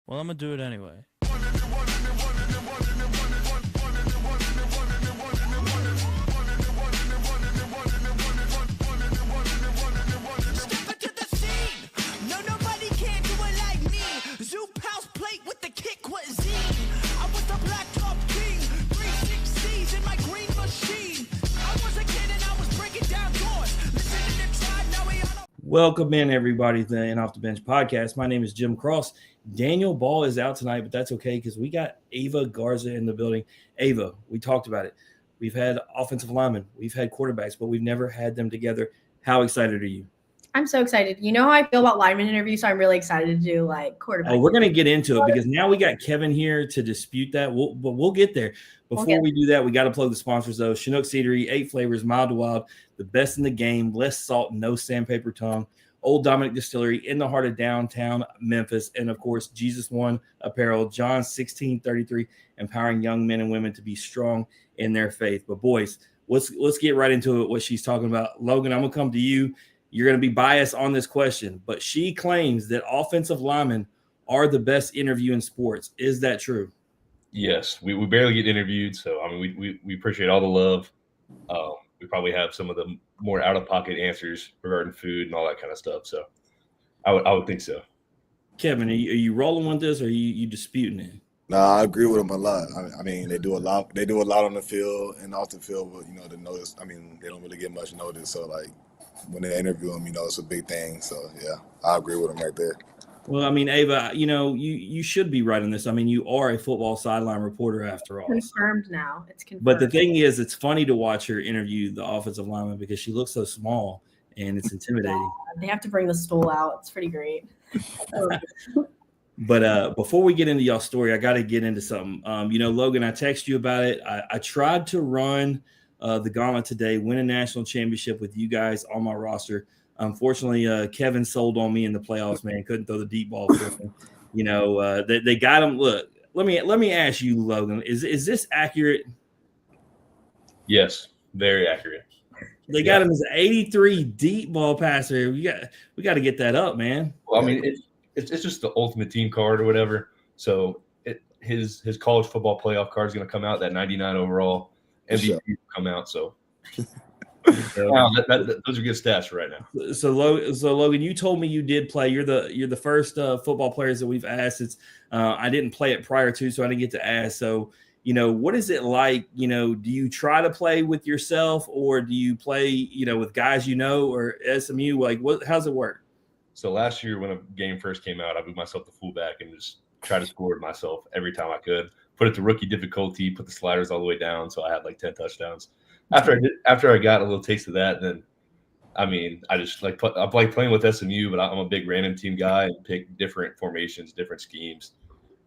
Well, I'm gonna do it anyway. Welcome in, everybody, to the In Off the Bench podcast. My name is Jim Cross. Daniel Ball is out tonight, but that's okay because we got Ava Garza in the building. Ava, we talked about it. We've had offensive linemen, we've had quarterbacks, but we've never had them together. How excited are you? I'm so excited. You know how I feel about lineman interviews, so I'm really excited to do quarterback. Oh, we're going to get into it because now we got Kevin here to dispute that. But we'll get there. Before we do that, we got to plug the sponsors, though. Chinook Cidery, 8 flavors, mild to wild, the best in the game, less salt, no sandpaper tongue. Old Dominic Distillery in the heart of downtown Memphis. And, of course, Jesus One Apparel, John 16:33, empowering young men and women to be strong in their faith. But, boys, let's get right into it, what she's talking about. Logan, I'm going to come to you. You're going to be biased on this question, but she claims that offensive linemen are the best interview in sports. Is that true? Yes, we barely get interviewed, so I mean we appreciate all the love. We probably have some of the more out-of-pocket answers regarding food and all that kind of stuff. So I would think so. Kevin, are you rolling with this, or are you disputing it? No, I agree with them a lot. I mean, they do a lot. They do a lot on the field and off the field, but the notice. I mean, they don't really get much notice. So when they interview them, it's a big thing. So yeah, I agree with them right there. Well, I mean, Ava, you should be right on this. I mean, you are a football sideline reporter after all. Confirmed now. It's confirmed. But the thing is, it's funny to watch her interview the offensive lineman because she looks so small and it's intimidating. Yeah, they have to bring the stool out. It's pretty great. But before we get into y'all's story, I got to get into something. Logan, I texted you about it. I tried to run the gauntlet today, win a national championship with you guys on my roster. Unfortunately, Kevin sold on me in the playoffs, man. Couldn't throw the deep ball for him. They got him. Look, let me ask you, Logan, is this accurate? Yes, very accurate. They got him as an 83 deep ball passer. We got to get that up, man. Well, I mean, it's just the ultimate team card or whatever. So his college football playoff card is going to come out, that 99 overall MVP will come out. So. Wow, those are good stats right now. So Logan, you told me you did play. You're the first football players that we've asked. It's I didn't play it prior to, so I didn't get to ask. So what is it like? Do you try to play with yourself, or do you play with guys or SMU? How's it work? So last year when a game first came out, I moved myself to fullback and just try to score it myself every time I could. Put it to rookie difficulty, put the sliders all the way down, so I had 10 touchdowns. After I got a little taste of that, then I mean, I just I like playing with SMU, but I'm a big random team guy and pick different formations, different schemes.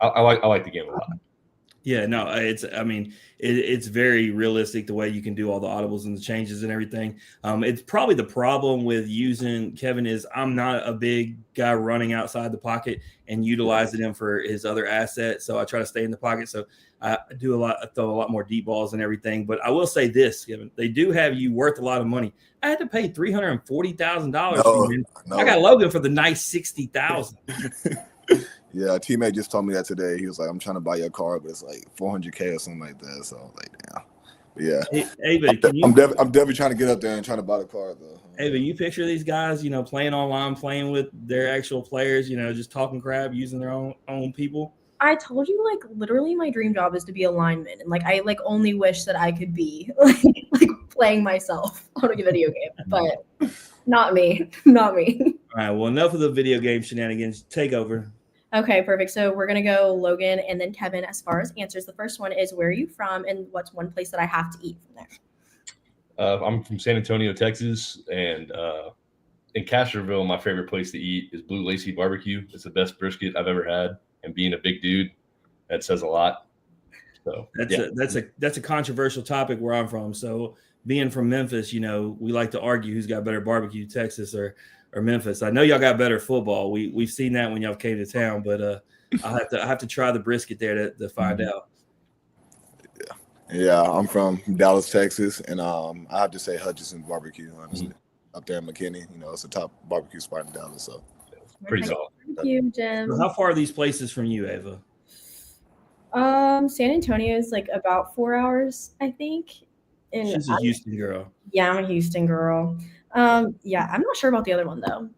I like the game a lot. Yeah, no, it's very realistic the way you can do all the audibles and the changes and everything. It's probably the problem with using Kevin is I'm not a big guy running outside the pocket and utilizing him for his other assets. So I try to stay in the pocket. So I throw a lot more deep balls and everything. But I will say this, Kevin, they do have you worth a lot of money. I had to pay $340,000 for you. No. I got Logan for the nice $60,000. Yeah, a teammate just told me that today. He was like, I'm trying to buy your car, but it's $400K or something like that. So I was like, damn. But yeah. Ava, I'm definitely trying to get up there and trying to buy the car, though. Ava, you picture these guys, playing online, playing with their actual players, just talking crap, using their own people. I told you, literally my dream job is to be a lineman. And, I only wish that I could be, playing myself on a video game. But not me. Not me. All right, well, enough of the video game shenanigans. Take over. Okay, perfect. So we're going to go Logan and then Kevin as far as answers. The first one is, where are you from and what's one place that I have to eat from there? I'm from San Antonio, Texas, and in Castroville, my favorite place to eat is Blue Lacy Barbecue. It's the best brisket I've ever had, and being a big dude, that says a lot. So that's a controversial topic where I'm from. So being from Memphis, we like to argue who's got better barbecue, Texas or Memphis. I know y'all got better football. We've seen that when y'all came to town, but I have to try the brisket there to find out. Yeah, I'm from Dallas, Texas, and I have to say Hutchinson Barbecue, honestly. Up there in McKinney, it's a top barbecue spot in Dallas. So pretty solid. you, Jim. So how far are these places from you, Ava? San Antonio is like about 4 hours, I think. And She's a Houston girl. Yeah, I'm a Houston girl. Yeah, I'm not sure about the other one though.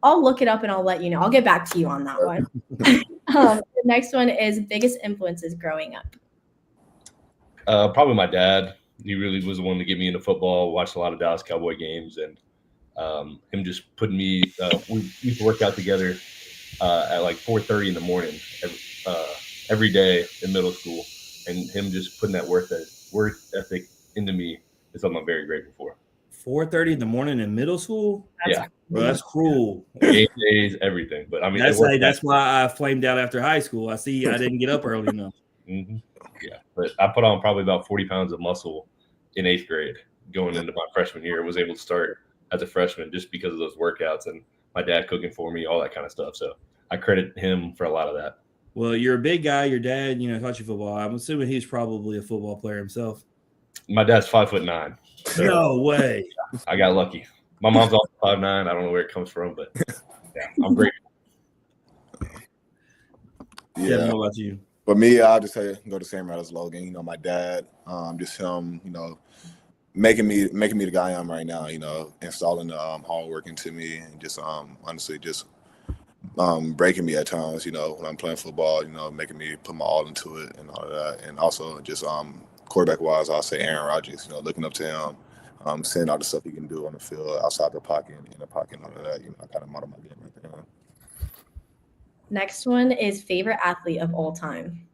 I'll look it up and I'll let you know. I'll get back to you on that one. The next one is biggest influences growing up. Probably my dad. He really was the one to get me into football. Watched a lot of Dallas Cowboy games, and him just putting me. We used to work out together at like 4:30 in the morning every day in middle school, and him just putting that work ethic into me is something I'm very grateful for. 4:30 in the morning in middle school? Yeah. Bro, that's cruel. Game days, everything. But I mean, that's why I flamed out after high school. I see I didn't get up early enough. Mm-hmm. Yeah, but I put on probably about 40 pounds of muscle in 8th grade going into my freshman year. I was able to start as a freshman just because of those workouts and my dad cooking for me, all that kind of stuff. So I credit him for a lot of that. Well, you're a big guy. Your dad, taught you football. I'm assuming he's probably a football player himself. My dad's 5'9". So no way. I got lucky. My mom's also 5'9". I don't know where it comes from, but yeah, I'm grateful. Yeah. What about you? For me, I'll just say go the same route as Logan. My dad, just him, making me the guy I am right now. Installing the hard work into me, and just honestly just breaking me at times. When I'm playing football, making me put my all into it and all of that. And also just quarterback wise, I'll say Aaron Rodgers. Looking up to him, seeing all the stuff he can do on the field, outside the pocket, in the pocket, and all of that. I kind of model my game right there. Next one is favorite athlete of all time.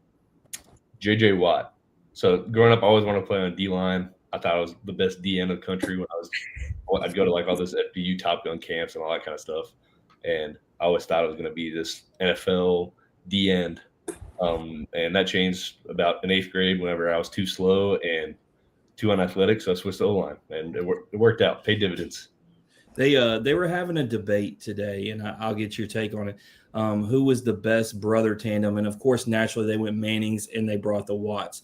J.J. Watt. So growing up, I always wanted to play on D-line. I thought I was the best D end of the country when I'd go to like all this FBU Top Gun camps and all that kind of stuff. And I always thought I was going to be this NFL D end. And that changed about in 8th grade whenever I was too slow and too unathletic. So I switched to O-line, and it worked out, paid dividends. They were having a debate today, and I'll get your take on it. Who was the best brother tandem? And of course, naturally, they went Mannings and they brought the Watts.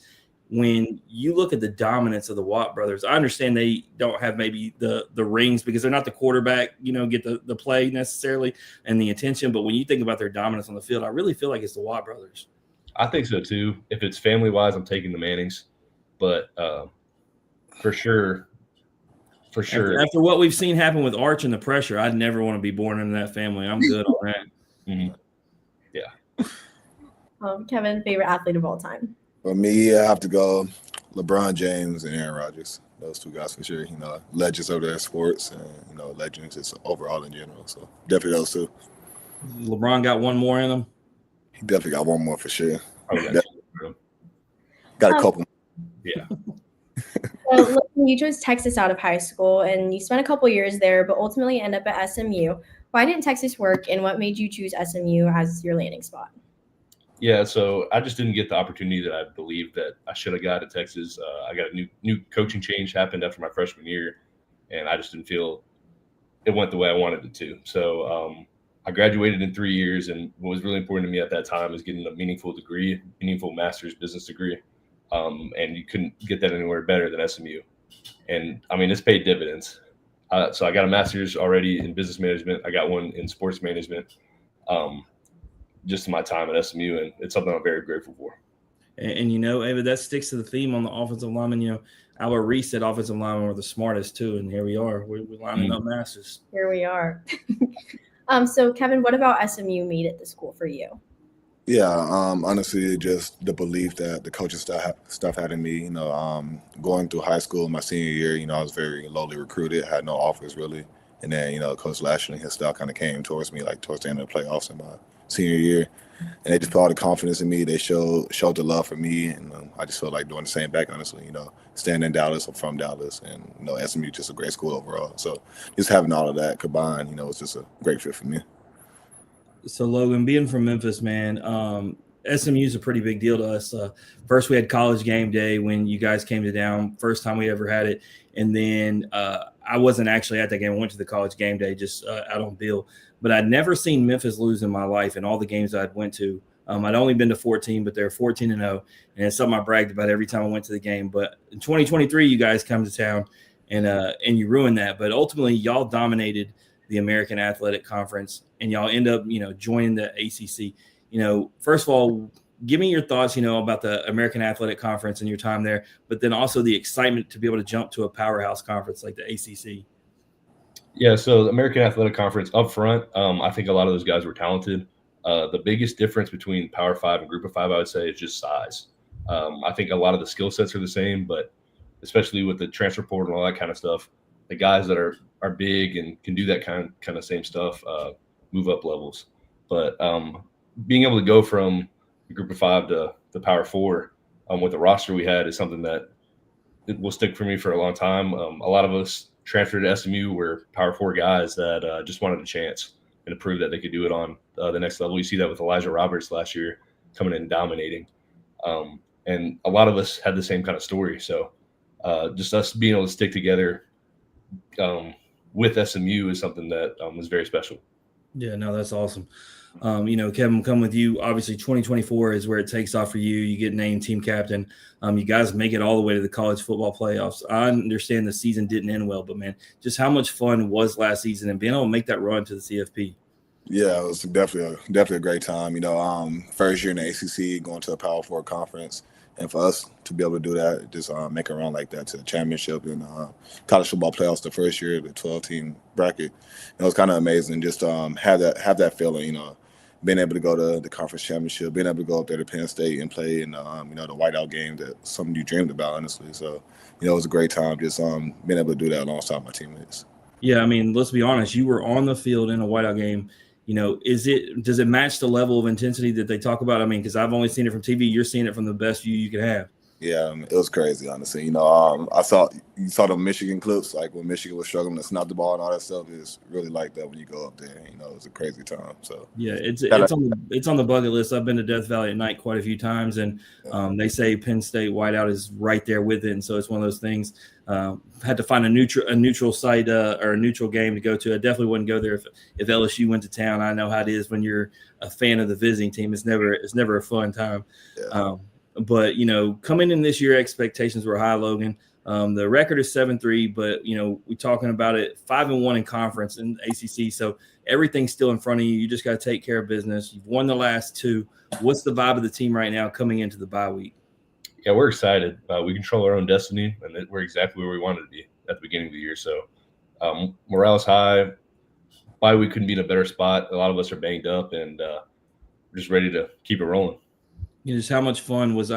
When you look at the dominance of the Watt brothers, I understand they don't have maybe the rings because they're not the quarterback, get the play necessarily and the attention. But when you think about their dominance on the field, I really feel like it's the Watt brothers. I think so too. If it's family wise, I'm taking the Mannings, but for sure. After what we've seen happen with Arch and the pressure, I'd never want to be born into that family. I'm good on that. Mm-hmm. Yeah. Kevin, favorite athlete of all time? For me, I have to go LeBron James and Aaron Rodgers. Those two guys for sure. Legends of their sports and legends just overall in general. So definitely those two. LeBron got one more in him. He definitely got one more for sure. Got a couple. Yeah. So you chose Texas out of high school, and you spent a couple years there, but ultimately end up at SMU. Why didn't Texas work, and what made you choose SMU as your landing spot? Yeah, so I just didn't get the opportunity that I believed that I should have got at Texas. I got a new coaching change happened after my freshman year, and I just didn't feel it went the way I wanted it to. So I graduated in 3 years, and what was really important to me at that time was getting a meaningful master's business degree. And you couldn't get that anywhere better than SMU. And I mean, it's paid dividends. So I got a master's already in business management. I got one in sports management, just in my time at SMU. And it's something I'm very grateful for. And Ava, that sticks to the theme on the offensive lineman. Albert Reese said offensive linemen were the smartest too. And here we are. We're lining up masters. Here we are. So Kevin, what about SMU made it the school for you? Yeah, honestly, just the belief that the coaching stuff had in me. Going through high school, my senior year, I was very lowly recruited, had no offers really, and then Coach Lashley and his style kind of came towards me like towards the end of the playoffs in my senior year, and they just put all the confidence in me. They showed the love for me, and I just felt like doing the same back. Honestly, staying in Dallas, I'm from Dallas, and SMU just a great school overall. So just having all of that combined, it's just a great fit for me. So, Logan, being from Memphis, man, SMU is a pretty big deal to us. First, we had college game day when you guys came to town, first time we ever had it. And then I wasn't actually at that game. I went to the college game day just out on Bill. But I'd never seen Memphis lose in my life in all the games I'd went to. I'd only been to 14, but they're 14-0. And it's something I bragged about every time I went to the game. But in 2023, you guys come to town and you ruined that. But ultimately, y'all dominated the American Athletic Conference, and y'all end up, joining the ACC. First of all, give me your thoughts, about the American Athletic Conference and your time there, but then also the excitement to be able to jump to a powerhouse conference like the ACC. Yeah, so the American Athletic Conference up front, I think a lot of those guys were talented. The biggest difference between Power 5 and Group of 5, I would say, is just size. I think a lot of the skill sets are the same, but especially with the transfer portal and all that kind of stuff, the guys that are big and can do that kind of same stuff move up levels. But being able to go from the Group of 5 to the Power 4 with the roster we had is something that it will stick for me for a long time. A lot of us transferred to SMU were Power 4 guys that just wanted a chance and to prove that they could do it on the next level. You see that with Elijah Roberts last year coming in and dominating. And a lot of us had the same kind of story. So just us being able to stick together with SMU is something that was very special. Yeah, no, that's awesome. Kevin, come with you. Obviously, 2024 is where it takes off for you. You get named team captain. You guys make it all the way to the college football playoffs. I understand the season didn't end well, but, man, just how much fun was last season and being able to make that run to the CFP? Yeah, it was definitely a great time. First year in the ACC, going to a Power 4 conference. And for us to be able to do that, just make a run like that to the championship and college football playoffs the first year, the 12-team bracket, it was kind of amazing. Just have that feeling, being able to go to the conference championship, being able to go up there to Penn State and play in the whiteout game that something you dreamed about, honestly. So, it was a great time just being able to do that alongside my teammates. Yeah, I mean, let's be honest. You were on the field in a whiteout game. Does it match the level of intensity that they talk about? I mean, because I've only seen it from TV. You're seeing it from the best view you can have. Yeah, it was crazy, honestly. You saw the Michigan clips, like when Michigan was struggling to snap the ball and all that stuff. It's really like that when you go up there. It was a crazy time. So yeah, it's on the bucket list. I've been to Death Valley at night quite a few times, and they say Penn State whiteout is right there with it, and so it's one of those things. Had to find a neutral site or a neutral game to go to. I definitely wouldn't go there if LSU went to town. I know how it is when you're a fan of the visiting team. It's never a fun time. Yeah. But, coming in this year, expectations were high, Logan. The record is 7-3, but, we're talking about it 5-1 in conference in ACC. So everything's still in front of you. You just got to take care of business. You've won the last two. What's the vibe of the team right now coming into the bye week? Yeah, we're excited. We control our own destiny, and we're exactly where we wanted to be at the beginning of the year. So morale's high. Bye week couldn't be in a better spot. A lot of us are banged up, and we're just ready to keep it rolling. Just how much fun was,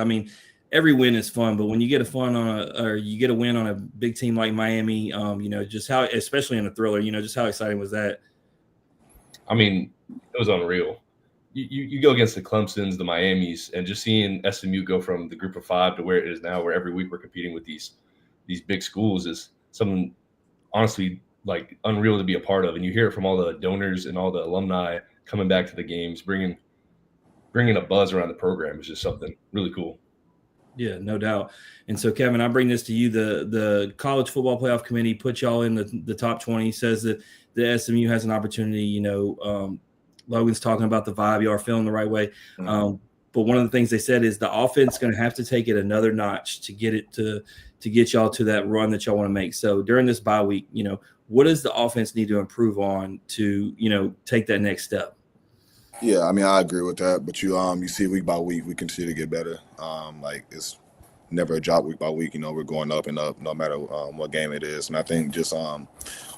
every win is fun, but when you get you get a win on a big team like Miami, just how, especially in a thriller, just how exciting was that? It was unreal. You go against the Clemsons, the Miamis, and just seeing SMU go from the Group of 5 to where it is now, where every week we're competing with these big schools, is something honestly like unreal to be a part of. And you hear it from all the donors and all the alumni coming back to the games, bringing a buzz around the program is just something really cool. Yeah, no doubt. And so, Kevin, I bring this to you. The College Football Playoff Committee put y'all in the top 20, says that the SMU has an opportunity. Logan's talking about the vibe. You are feeling the right way. Mm-hmm. But one of the things they said is the offense is going to have to take it another notch to get y'all to that run that y'all want to make. So during this bye week, what does the offense need to improve on to, take that next step? Yeah, I agree with that. But you see week by week, we continue to get better. It's never a drop week by week. We're going up and up no matter what game it is. And I think just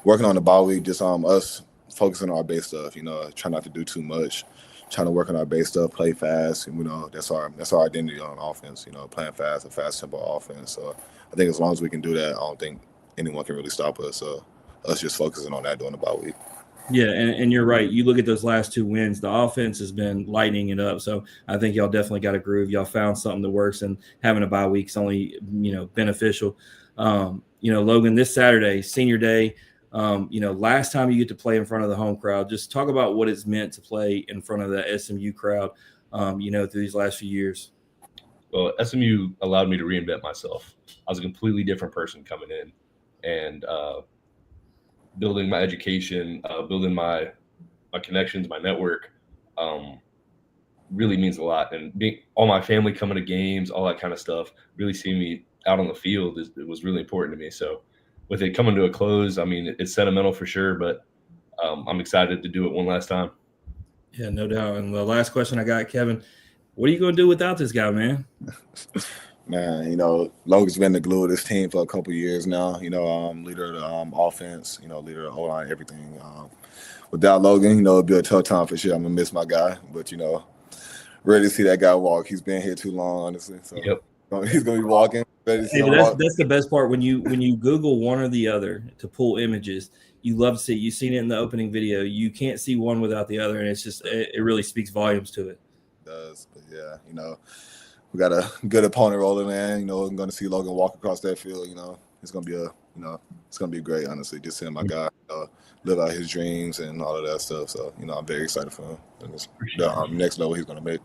working on the bye week, just us focusing on our base stuff, try not to do too much, trying to work on our base stuff, play fast. And, that's our identity on offense, playing fast, a fast, simple offense. So I think as long as we can do that, I don't think anyone can really stop us. So us just focusing on that during the bye week. Yeah, and you're right. You look at those last two wins, the offense has been lighting it up. So I think y'all definitely got a groove. Y'all found something that works, and having a bye week is only, beneficial. Logan, this Saturday, senior day, last time you get to play in front of the home crowd, just talk about what it's meant to play in front of the SMU crowd, through these last few years. Well, SMU allowed me to reinvent myself. I was a completely different person coming in, and building my education, building my connections, my network, really means a lot. And all my family coming to games, all that kind of stuff, really seeing me out on the field it was really important to me. So with it coming to a close, it's sentimental for sure, but I'm excited to do it one last time. Yeah, no doubt. And the last question I got, Kevin, what are you going to do without this guy, man? Man, Logan's been the glue of this team for a couple years now. Leader of the offense, leader of the O-line, everything. Without Logan, it'd be a tough time for sure. I'm going to miss my guy. But, ready to see that guy walk. He's been here too long, honestly. So Yep. He's going to be walking. Ready to see him walk. That's the best part. When you Google one or the other to pull images, you love to see. You've seen it in the opening video. You can't see one without the other, and it's just it really speaks volumes to it. It does. But, yeah, we got a good opponent rolling in. I'm going to see Logan walk across that field. It's going to be it's going to be great, honestly. Just seeing my guy live out his dreams and all of that stuff. So, I'm very excited for him. And the next level he's going to make.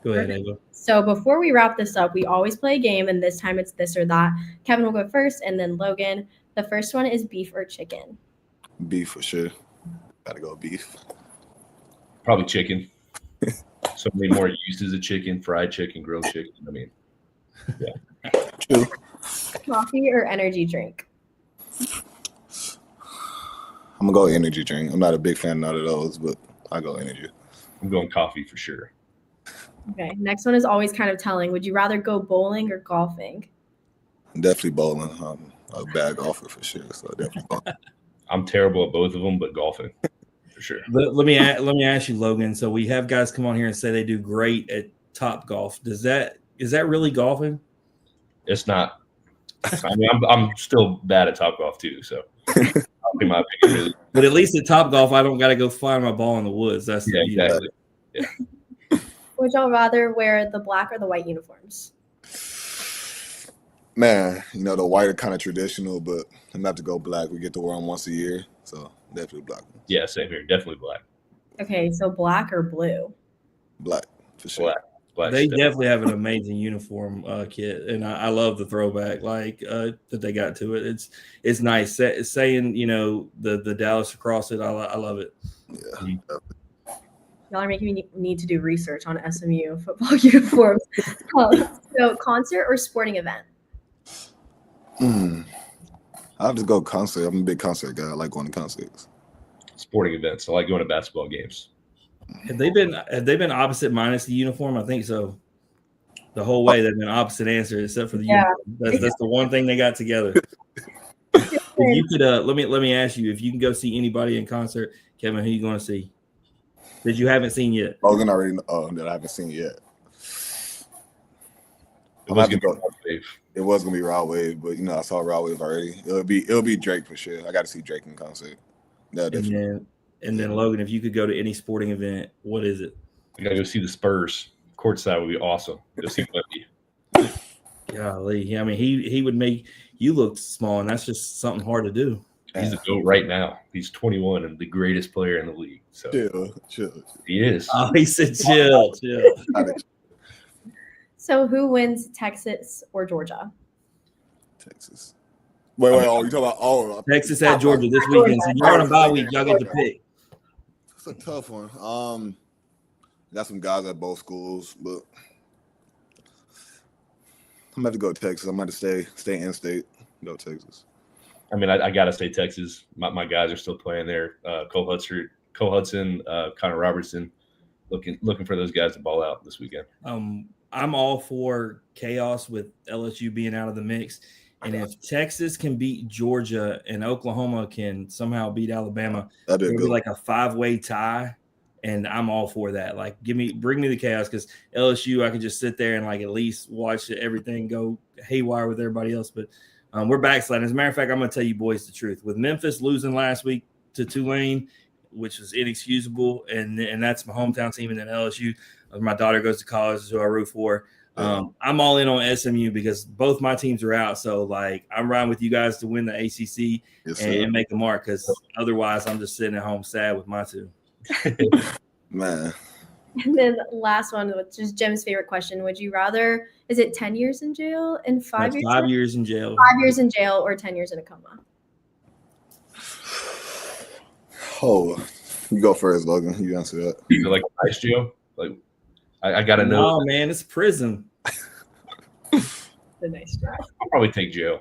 Go ahead, Ava. So before we wrap this up, we always play a game, and this time it's this or that. Kevin will go first, and then Logan. The first one is beef or chicken. Beef for sure. Got to go beef. Probably chicken. So many more uses of chicken, fried chicken, grilled chicken. I mean, yeah. True. Coffee or energy drink? I'm going to go energy drink. I'm not a big fan of none of those, but I go energy. I'm going coffee for sure. Okay. Next one is always kind of telling. Would you rather go bowling or golfing? Definitely bowling. I'm a bad golfer for sure, so definitely bowling. I'm terrible at both of them, but golfing for sure. Let me ask you, Logan. So we have guys come on here and say they do great at Top Golf. Is that really golfing? It's not. I mean, I'm still bad at Top Golf too, so I'll be my opinion. Really. But at least at Top Golf, I don't got to go find my ball in the woods. That's exactly. Yeah. Would y'all rather wear the black or the white uniforms? Man, the white are kind of traditional, but I'm gonna have to go black. We get to wear them once a year, so definitely black. Yeah, same here. Definitely black. Okay, so black or blue? Black for sure. Black. They definitely have an amazing uniform kit, and I love the throwback that they got to it. It's nice saying the Dallas across it. I love it. Yeah. Y'all are making me need to do research on SMU football uniforms. So concert or sporting event? I'll have to go concert. I'm a big concert guy. I like going to concerts. Sporting events. I like going to basketball games. Have they been opposite minus the uniform? I think so. The whole way they've been opposite answer except for the uniform. That's the one thing they got together. If you could let me ask you, if you can go see anybody in concert, Kevin, who you going to see that you haven't seen yet? Logan already know that I haven't seen yet. It was going to be Rod Wave, but I saw Rod Wave already. It'll be Drake for sure. I got to see Drake in concert. And then Logan, if you could go to any sporting event, what is it? I gotta go see the Spurs. Courtside would be awesome. Go see Wemby. Golly, I mean, he would make you look small, and that's just something hard to do. He's the GOAT right now. He's 21 and the greatest player in the league. So chill. He is. Oh, he said chill. So who wins, Texas or Georgia? Texas. Wait, you talking about Texas at Georgia this weekend. So you're on a bye week. Y'all get to pick. It's a tough one. Got some guys at both schools, but I'm gonna have to go Texas. I'm gonna have to stay in state. Go Texas. I mean, I gotta say Texas. My guys are still playing there. Cole Hudson, Connor Robertson, looking for those guys to ball out this weekend. I'm all for chaos with LSU being out of the mix. And if Texas can beat Georgia and Oklahoma can somehow beat Alabama, it'll be like a 5-way tie. And I'm all for that. Like, bring me the chaos, because LSU, I can just sit there and at least watch everything go haywire with everybody else. But we're backsliding. As a matter of fact, I'm going to tell you boys the truth. With Memphis losing last week to Tulane, which was inexcusable, and that's my hometown team, and then LSU, my daughter goes to college, who I root for. I'm all in on SMU because both my teams are out. So, I'm riding with you guys to win the ACC and make a mark, because otherwise I'm just sitting at home sad with my two. Man. And then the last one, which is Jim's favorite question. Would you rather, is it 10 years in jail and 5 years? 5 years in jail. 5 years in jail or 10 years in a coma? Oh, you go first, Logan. You answer that. Is it like a nice jail? I gotta know. No, man, it's prison. The nice job. I'll probably take jail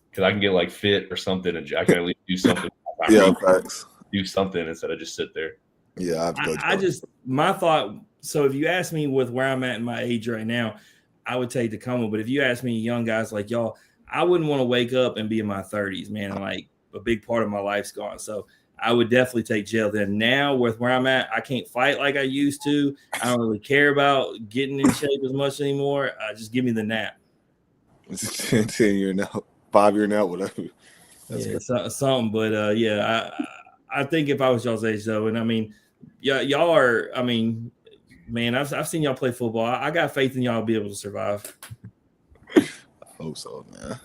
because I can get fit or something, and I can at least do something Yeah, facts. do something instead of just sit there. Yeah, I have to go. I just my thought. So if you ask me with where I'm at in my age right now, I would take Tacoma. But if you ask me, young guys like y'all, I wouldn't want to wake up and be in my 30s, man. And like a big part of my life's gone. So I would definitely take jail then. Now with where I'm at, I can't fight like I used to. I don't really care about getting in shape as much anymore. Just give me the nap. 10-year now, 5-year now, whatever. That's something. But I think if I was y'all's age though, and I mean, y'all are. I mean, man, I've seen y'all play football. I got faith in y'all to be able to survive. I hope so, man.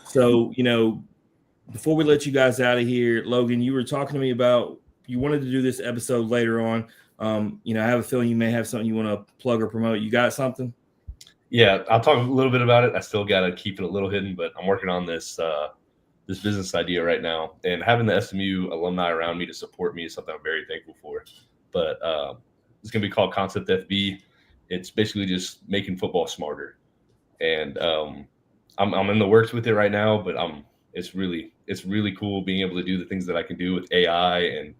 So, before we let you guys out of here, Logan, you were talking to me about you wanted to do this episode later on. I have a feeling you may have something you want to plug or promote. You got something? Yeah, I'll talk a little bit about it. I still got to keep it a little hidden, but I'm working on this this business idea right now. And having the SMU alumni around me to support me is something I'm very thankful for. But it's going to be called Concept FB. It's basically just making football smarter. And I'm in the works with it right now, but it's really cool being able to do the things that I can do with AI. And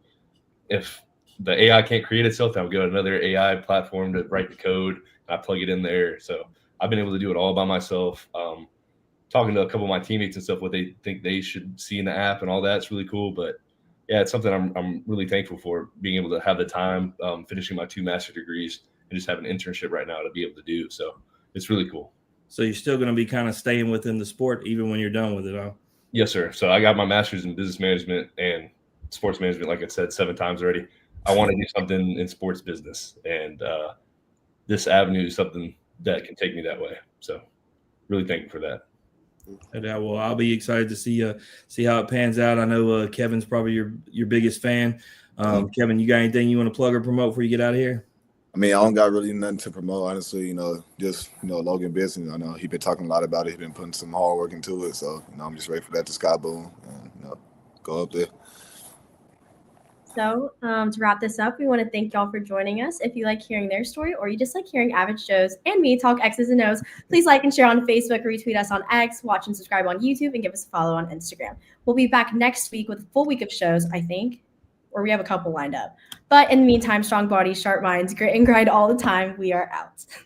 if the AI can't create itself, then I'll go to another AI platform to write the code and I plug it in there. So I've been able to do it all by myself. Talking to a couple of my teammates and stuff, what they think they should see in the app and all that. It's really cool. But yeah, it's something I'm really thankful for, being able to have the time, finishing my 2 master's degrees and just have an internship right now to be able to do. So it's really cool. So you're still going to be kind of staying within the sport even when you're done with it, huh? Yes, sir. So I got my master's in business management and sports management, like I said 7 times already. I want to do something in sports business, and this avenue is something that can take me that way. So really thankful for that. Well, I'll be excited to see how it pans out. I know Kevin's probably your biggest fan. Kevin, you got anything you want to plug or promote before you get out of here? I mean, I don't got really nothing to promote, honestly. Just Logan business. I know he's been talking a lot about it. He's been putting some hard work into it. So I'm just ready for that to sky boom and go up there. So to wrap this up, we want to thank y'all for joining us. If you like hearing their story or you just like hearing Average Joe's and me talk X's and O's, please like and share on Facebook, retweet us on X, watch and subscribe on YouTube, and give us a follow on Instagram. We'll be back next week with a full week of shows, I think, or we have a couple lined up. But in the meantime, strong bodies, sharp minds, grit and grind all the time. We are out.